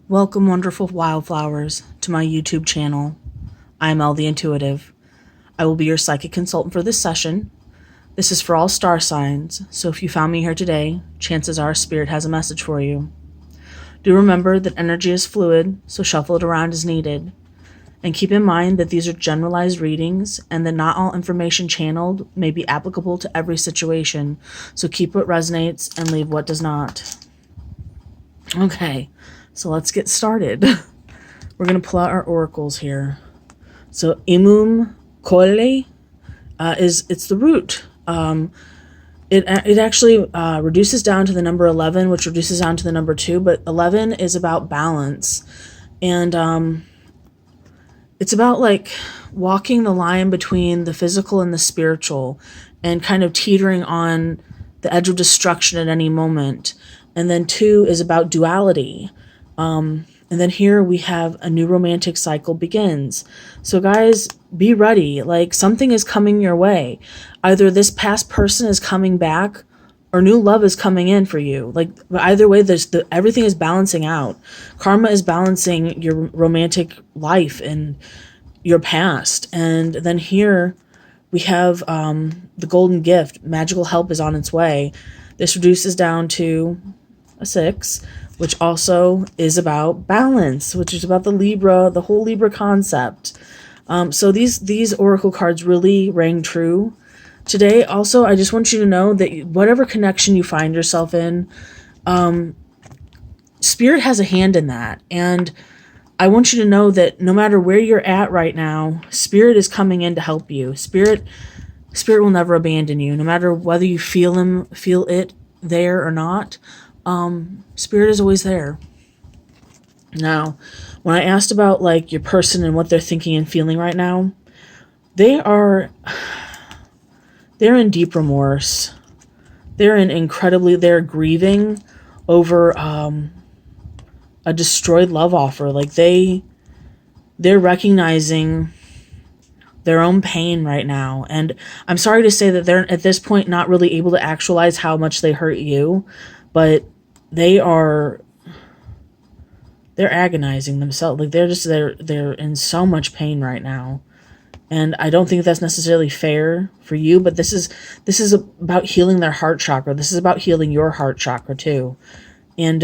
Welcome, wonderful wildflowers, to my YouTube channel. I'm Elle the Intuitive. I will be your psychic consultant for this session. This is for all star signs, so if you found me here today, chances are Spirit has a message for you. Do remember that energy is fluid, so shuffle it around as needed. And keep in mind that these are generalized readings and that not all information channeled may be applicable to every situation, so keep what resonates and leave what does not. Okay. So let's get started. We're going to pull out our oracles here. So imum colle it's the root. It actually reduces down to the number 11, which reduces down to the number 2, but 11 is about balance. And it's about like walking the line between the physical and the spiritual and kind of teetering on the edge of destruction at any moment. And then 2 is about duality. And then here we have a new romantic cycle begins. So guys, be ready. Like something is coming your way. Either this past person is coming back or new love is coming in for you. Like either way, everything is balancing out. Karma is balancing your romantic life and your past. And then here we have the golden gift. Magical help is on its way. This reduces down to a 6. Which also is about balance, which is about the whole Libra concept. So these oracle cards really rang true today. Also, I just want you to know that whatever connection you find yourself in, Spirit has a hand in that. And I want you to know that no matter where you're at right now, Spirit is coming in to help you. Spirit will never abandon you, no matter whether you feel it there or not. Spirit is always there. Now, when I asked about like your person and what they're thinking and feeling right now, they're in deep remorse. They're grieving over a destroyed love offer. Like they're recognizing their own pain right now. And I'm sorry to say that they're at this point not really able to actualize how much they hurt you, but they're agonizing themselves. Like they're in so much pain right now. And I don't think that's necessarily fair for you, but this is about healing their heart chakra. This is about healing your heart chakra too. And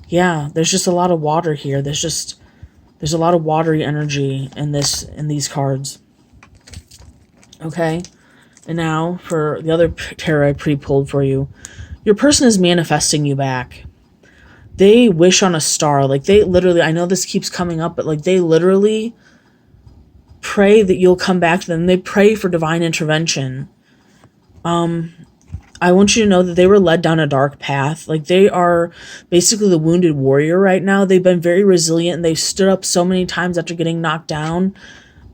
yeah, there's just a lot of water here. There's a lot of watery energy in these cards. Okay? And now for the other tarot I pre-pulled for you. Your person is manifesting you back. They wish on a star. Like they literally, I know this keeps coming up, but like they literally pray that you'll come back to them. They pray for divine intervention. I want you to know that they were led down a dark path. Like they are basically the wounded warrior right now. They've been very resilient and they've stood up so many times after getting knocked down.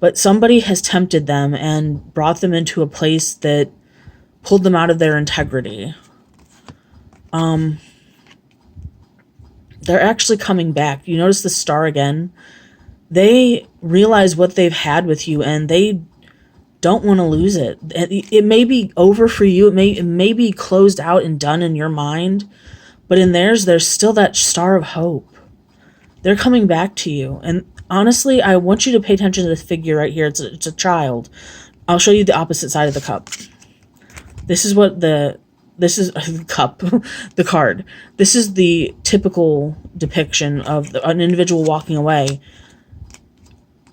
But somebody has tempted them and brought them into a place that pulled them out of their integrity. They're actually coming back. You notice the star again? They realize what they've had with you and they don't want to lose it. It may be over for you. It may be closed out and done in your mind, but in theirs, there's still that star of hope. They're coming back to you. And honestly, I want you to pay attention to this figure right here. It's a child. I'll show you the opposite side of the cup. This is the cup, the card. This is the typical depiction of an individual walking away.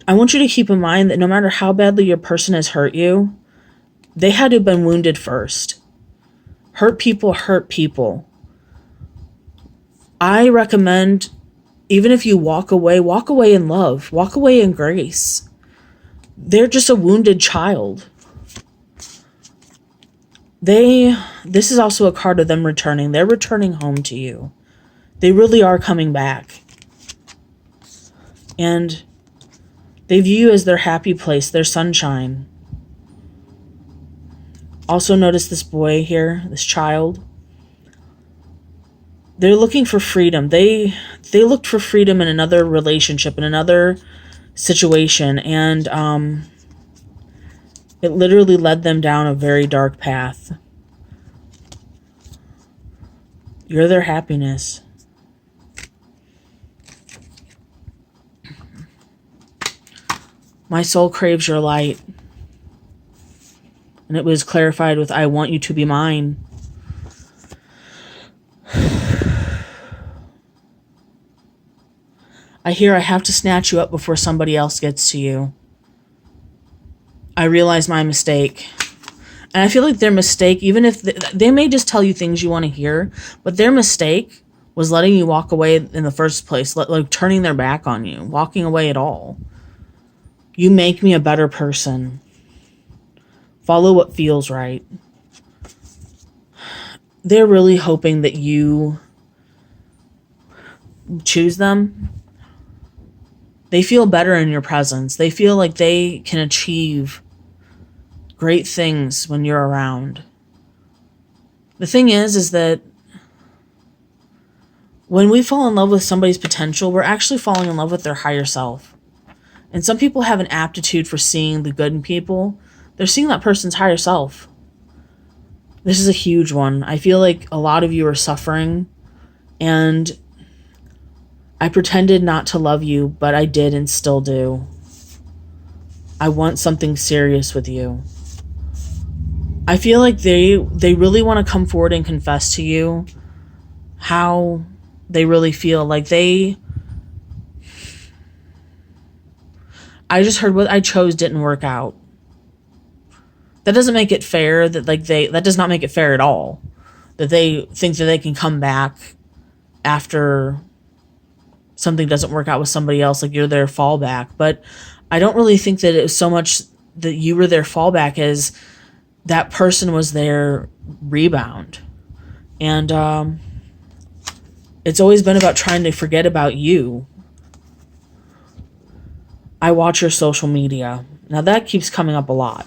I want you to keep in mind that no matter how badly your person has hurt you, they had to have been wounded first. Hurt people hurt people. I recommend, even if you walk away in love, walk away in grace. They're just a wounded child. This is also a card of them returning. They're returning home to you. They really are coming back. And they view you as their happy place, their sunshine. Also notice this boy here, this child. They're looking for freedom. They looked for freedom in another relationship, in another situation, and it literally led them down a very dark path. You're their happiness. My soul craves your light. And it was clarified with, I want you to be mine. I hear I have to snatch you up before somebody else gets to you. I realize my mistake. And I feel like their mistake, even if they may just tell you things you want to hear, but their mistake was letting you walk away in the first place, like turning their back on you, walking away at all. You make me a better person. Follow what feels right. They're really hoping that you choose them. They feel better in your presence. They feel like they can achieve great things when you're around. The thing is that when we fall in love with somebody's potential, we're actually falling in love with their higher self. And some people have an aptitude for seeing the good in people. They're seeing that person's higher self. This is a huge one. I feel like a lot of you are suffering, and I pretended not to love you, but I did and still do. I want something serious with you. I feel like they really want to come forward and confess to you how they really feel. Like I just heard what I chose didn't work out. That doesn't make it fair that does not make it fair at all. That they think that they can come back after something doesn't work out with somebody else, like you're their fallback. But I don't really think that it was so much that you were their fallback as that person was their rebound. And it's always been about trying to forget about you. I watch your social media. Now that keeps coming up a lot.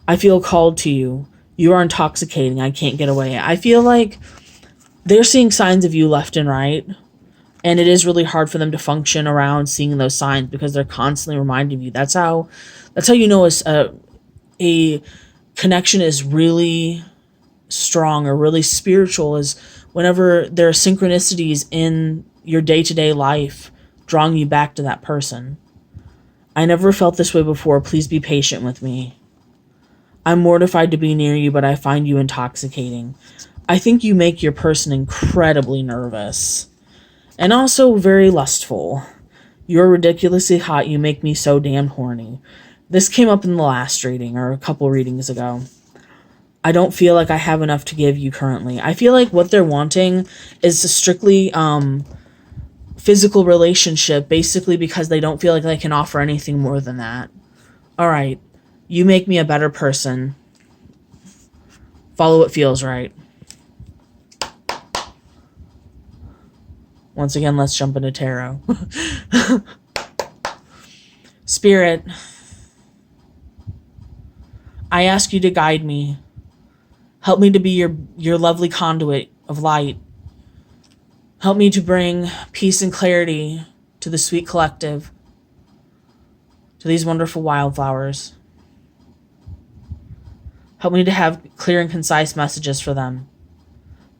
I feel called to you. You are intoxicating. I can't get away. I feel like they're seeing signs of you left and right. And it is really hard for them to function around seeing those signs because they're constantly reminding you. That's how you know a connection is really strong or really spiritual, is whenever there are synchronicities in your day-to-day life drawing you back to that person. I never felt this way before. Please be patient with me. I'm mortified to be near you, but I find you intoxicating. I think you make your person incredibly nervous and also very lustful. You're ridiculously hot. You make me so damn horny. This came up in the last reading or a couple readings ago. I don't feel like I have enough to give you currently. I feel like what they're wanting is a strictly physical relationship, basically because they don't feel like they can offer anything more than that. All right. You make me a better person. Follow what feels right. Once again, let's jump into tarot. Spirit, I ask you to guide me. Help me to be your lovely conduit of light. Help me to bring peace and clarity to the sweet collective, to these wonderful wildflowers. Help me to have clear and concise messages for them.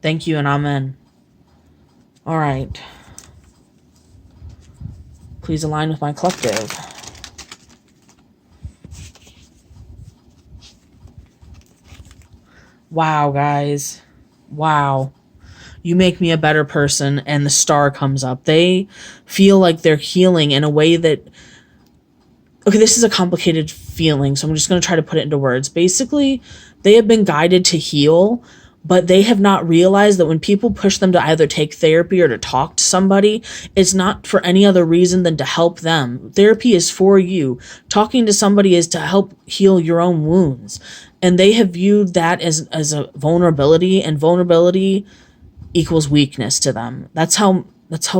Thank you and amen. All right. Please align with my collective. Wow, guys. Wow. You make me a better person, and the star comes up. They feel like they're healing in a way that... Okay, this is a complicated feeling, so I'm just going to try to put it into words. Basically, they have been guided to heal, but they have not realized that when people push them to either take therapy or to talk to somebody, it's not for any other reason than to help them. Therapy is for you. Talking to somebody is to help heal your own wounds. And they have viewed that as a vulnerability, and vulnerability equals weakness to them. That's how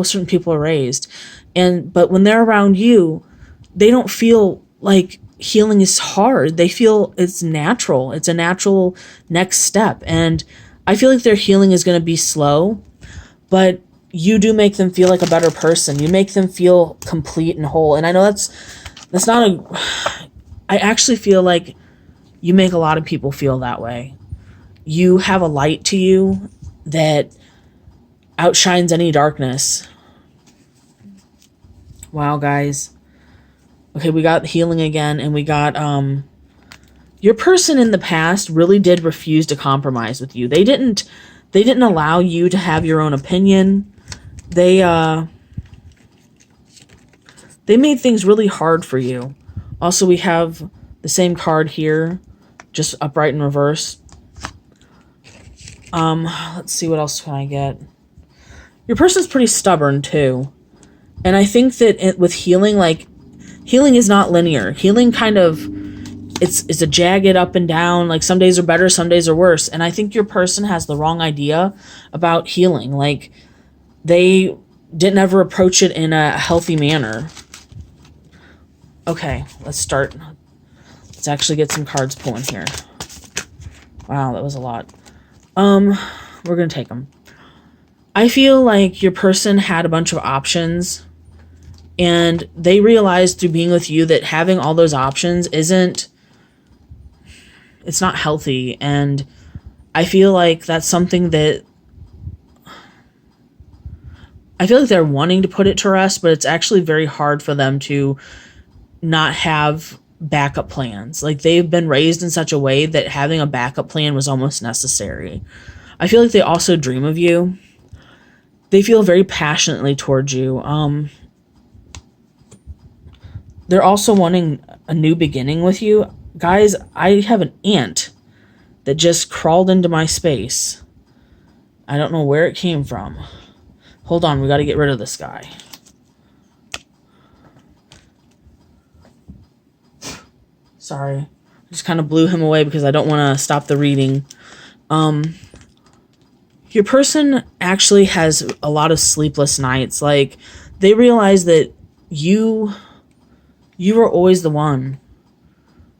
certain people are raised. But when they're around you, they don't feel like healing is hard. They feel it's natural. It's a natural next step. And I feel like their healing is going to be slow, but you do make them feel like a better person. You make them feel complete and whole. And I know that's not I actually feel like you make a lot of people feel that way. You have a light to you that outshines any darkness. Wow, guys. Okay, we got healing again, and we got, your person in the past really did refuse to compromise with you. They didn't allow you to have your own opinion. They made things really hard for you. Also, we have the same card here, just upright in reverse. Let's see, what else can I get? Your person's pretty stubborn too. And I think that with healing, like, healing is not linear. Healing kind of, it's a jagged up and down. Like, some days are better, some days are worse. And I think your person has the wrong idea about healing. Like, they didn't ever approach it in a healthy manner. Okay, let's start. Let's actually get some cards pulling here. Wow, that was a lot. We're gonna take them. I feel like your person had a bunch of options, and they realized through being with you that having all those options it's not healthy. And I feel like that's something that I feel like they're wanting to put it to rest, but it's actually very hard for them to not have backup plans. Like, they've been raised in such a way that having a backup plan was almost necessary. I feel like they also dream of you. They feel very passionately towards you. They're also wanting a new beginning with you. Guys, I have an ant that just crawled into my space. I don't know where it came from. Hold on, we got to get rid of this guy. Sorry. I just kind of blew him away because I don't want to stop the reading. Your person actually has a lot of sleepless nights. Like, they realize that you were always the one.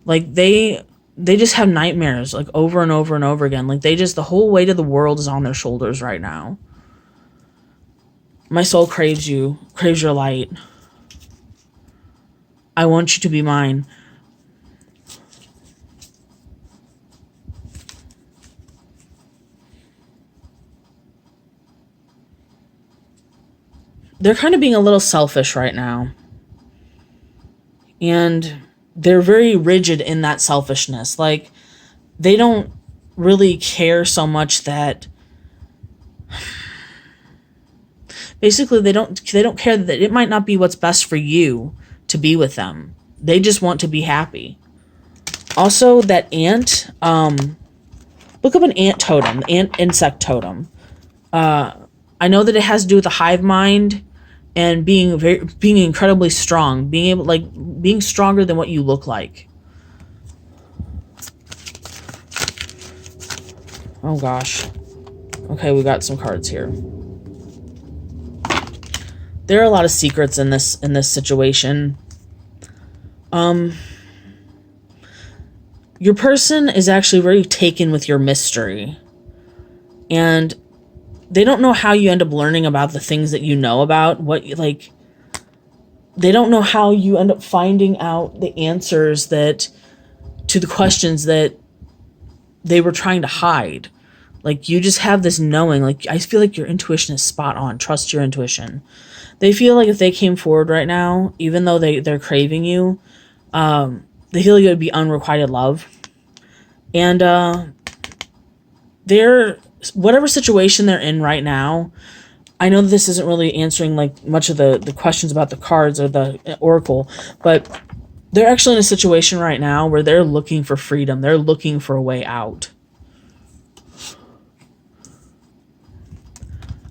Like, they just have nightmares, like, over and over and over again. Like, the whole weight of the world is on their shoulders right now. My soul craves you, craves your light. I want you to be mine. They're kind of being a little selfish right now. And they're very rigid in that selfishness. Like, they don't really care so much that basically they don't care that it might not be what's best for you to be with them. They just want to be happy. Also, that ant, look up an ant totem, ant insect totem. I know that it has to do with the hive mind and being incredibly strong, being stronger than what you look like. Oh gosh. Okay, we got some cards here. There are a lot of secrets in this situation. Your person is actually very taken with your mystery. And they don't know how you end up learning about the things that you know about. They don't know how you end up finding out the answers to the questions that they were trying to hide. Like, you just have this knowing. Like, I feel like your intuition is spot on. Trust your intuition. They feel like if they came forward right now, even though they're craving you, they feel like it would be unrequited love. And whatever situation they're in right now, I know this isn't really answering like much of the questions about the cards or the oracle, but they're actually in a situation right now where they're looking for freedom. They're looking for a way out.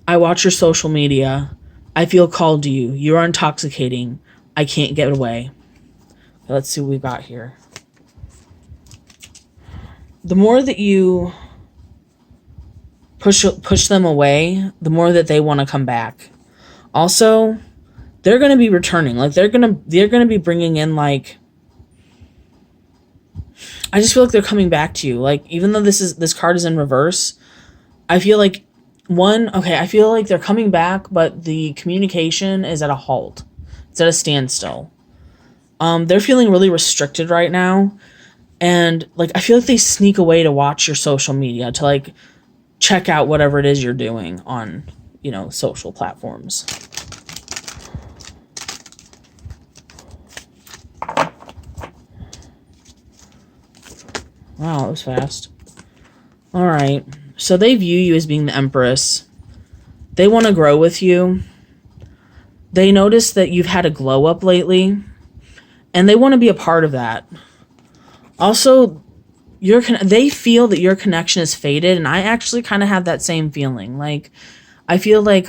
I watch your social media. I feel called to you. You are intoxicating. I can't get away. Let's see what we got here. The more that you push them away, the more that they want to come back. Also, they're going to be returning. Like, they're going to be bringing in, like, I just feel like they're coming back to you. Like, even though this card is in reverse, I feel like I feel like they're coming back, but the communication is at a halt. It's at a standstill. They're feeling really restricted right now. And, like, I feel like they sneak away to watch your social media, to, like, check out whatever it is you're doing on, social platforms. Wow, that was fast. All right. So they view you as being the Empress. They want to grow with you. They notice that you've had a glow up lately, and they want to be a part of that. Also, they feel that your connection is faded, and I actually kind of have that same feeling. Like, I feel like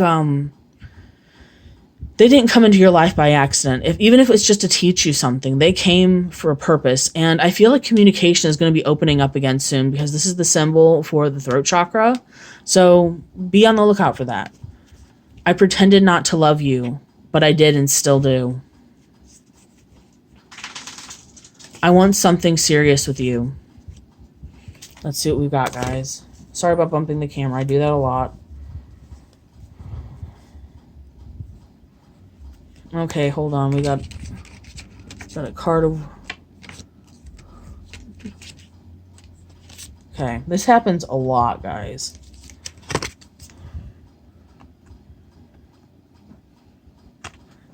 they didn't come into your life by accident. Even if it's just to teach you something, they came for a purpose. And I feel like communication is going to be opening up again soon, because this is the symbol for the throat chakra. So be on the lookout for that. I pretended not to love you, but I did and still do. I want something serious with you. Let's see what we've got, guys. Sorry about bumping the camera. I do that a lot. Okay, hold on. We got a card of... Okay, this happens a lot, guys.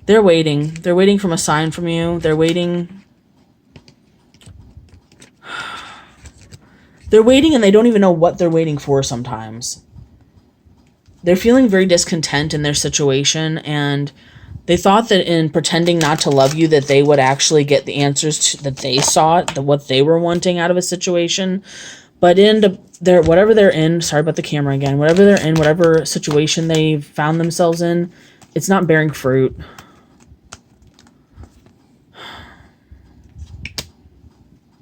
They're waiting. They're waiting from a sign from you. They're waiting. They're waiting, and they don't even know what they're waiting for sometimes. They're feeling very discontent in their situation, and they thought that in pretending not to love you that they would actually get the answers that they sought, what they were wanting out of a situation. But whatever they're in, sorry about the camera again, whatever they're in, whatever situation they found themselves in, it's not bearing fruit.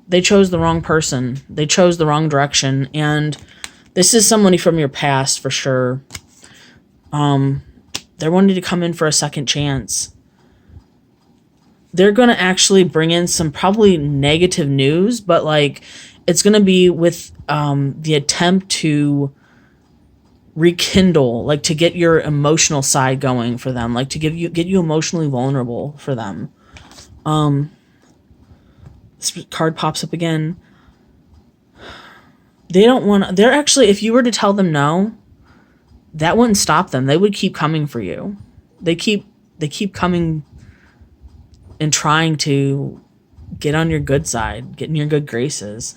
They chose the wrong person. They chose the wrong direction. And this is somebody from your past for sure. They're wanting to come in for a second chance. They're going to actually bring in some probably negative news, but like it's going to be with the attempt to rekindle, like to get your emotional side going for them, like to get you emotionally vulnerable for them. This card pops up again. They're actually, if you were to tell them no, that wouldn't stop them. They would keep coming for you. They keep coming and trying to get on your good side, get in your good graces.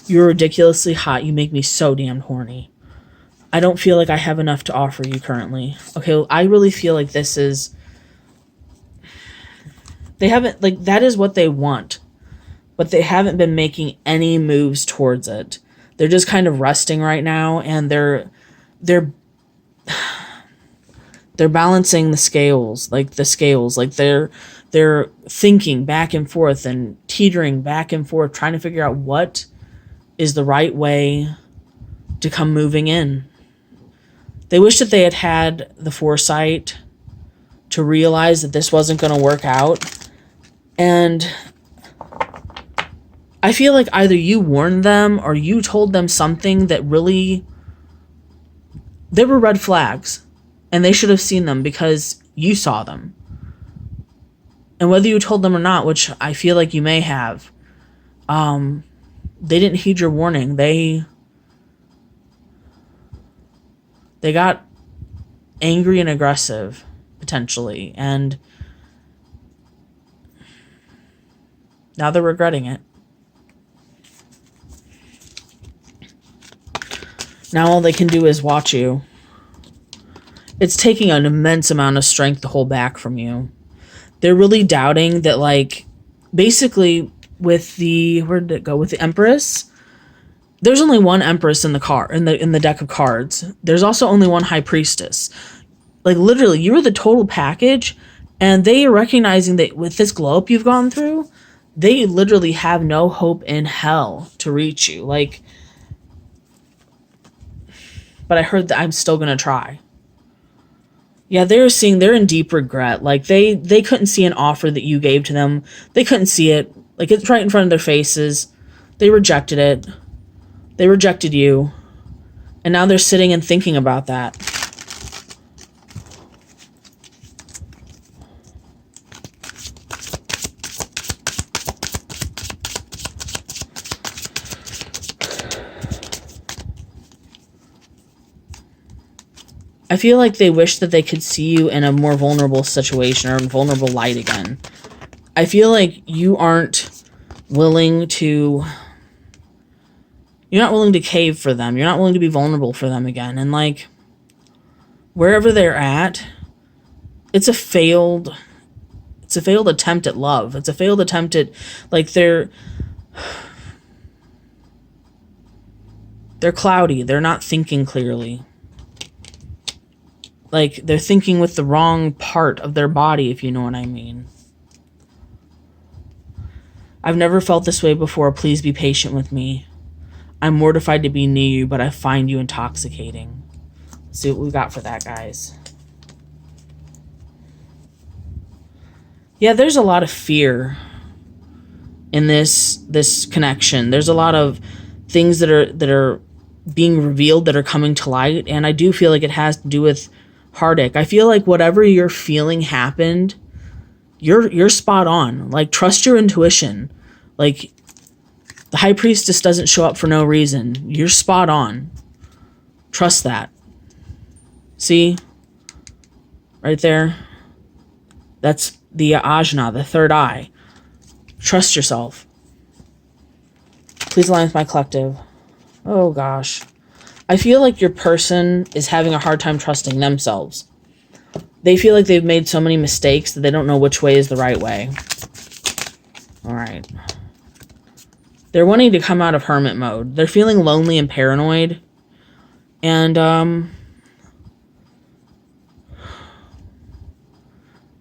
You're ridiculously hot. You make me so damn horny. I don't feel like I have enough to offer you currently. Okay, well, I really feel like this is... They haven't, like, that is what they want. But they haven't been making any moves towards it. They're just kind of resting right now, and they're balancing the scales, like they're thinking back and forth and teetering back and forth, trying to figure out what is the right way to come moving in. They wish that they had had the foresight to realize that this wasn't going to work out. And I feel like either you warned them or you told them something that really... There were red flags, and they should have seen them because you saw them. And whether you told them or not, which I feel like you may have, they didn't heed your warning. They got angry and aggressive, potentially, and now they're regretting it. Now all they can do is watch you. It's taking an immense amount of strength to hold back from you. They're really doubting that, like, basically with the... Where did it go? With the Empress, there's only one Empress in the deck of cards. There's also only one High Priestess. Like, literally, you were the total package, and they are recognizing that with this glow up you've gone through, they literally have no hope in hell to reach you. Like... But I heard that I'm still going to try. Yeah, they're in deep regret. Like, they couldn't see an offer that you gave to them. They couldn't see it. Like, it's right in front of their faces. They rejected it. They rejected you. And now they're sitting and thinking about that. I feel like they wish that they could see you in a more vulnerable situation or a vulnerable light again. I feel like you aren't willing to You're not willing to cave for them. You're not willing to be vulnerable for them again. And like, wherever they're at, it's a failed attempt at love. It's a failed attempt at, like, they're cloudy. They're not thinking clearly. Like, they're thinking with the wrong part of their body, if you know what I mean. I've never felt this way before. Please be patient with me. I'm mortified to be near you, but I find you intoxicating. Let's see what we got for that, guys. Yeah, there's a lot of fear in this connection. There's a lot of things that are being revealed, that are coming to light, and I do feel like it has to do with heartache. I feel like whatever you're feeling happened, you're spot on. Like, trust your intuition. Like, the High Priestess doesn't show up for no reason. You're spot on. Trust that. See? Right there. That's the ajna, the third eye. Trust yourself. Please align with my collective. Oh gosh. I feel like your person is having a hard time trusting themselves. They feel like they've made so many mistakes that they don't know which way is the right way. All right. They're wanting to come out of hermit mode. They're feeling lonely and paranoid. And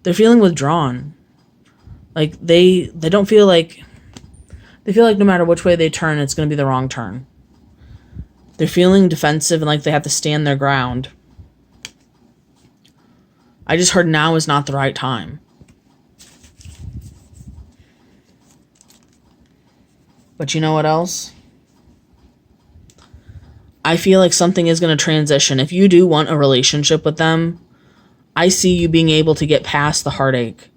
they're feeling withdrawn. Like, they don't feel like... They feel like no matter which way they turn, it's going to be the wrong turn. They're feeling defensive and like they have to stand their ground. I just heard now is not the right time. But you know what else? I feel like something is going to transition. If you do want a relationship with them, I see you being able to get past the heartache.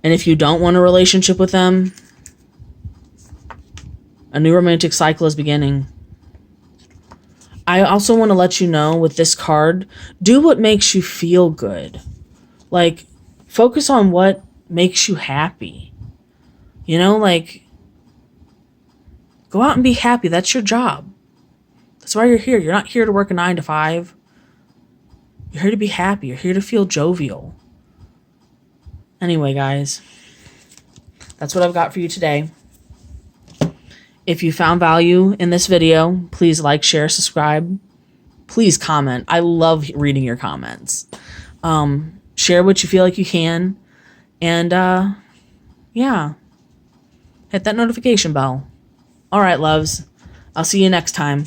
And if you don't want a relationship with them, a new romantic cycle is beginning. I also want to let you know with this card, do what makes you feel good. Like, focus on what makes you happy. You know, like, go out and be happy. That's your job. That's why you're here. You're not here to work a 9 to 5. You're here to be happy. You're here to feel jovial. Anyway, guys, that's what I've got for you today. If you found value in this video, please like, share, subscribe. Please comment. I love reading your comments. Share what you feel like you can. And, yeah. Hit that notification bell. All right, loves. I'll see you next time.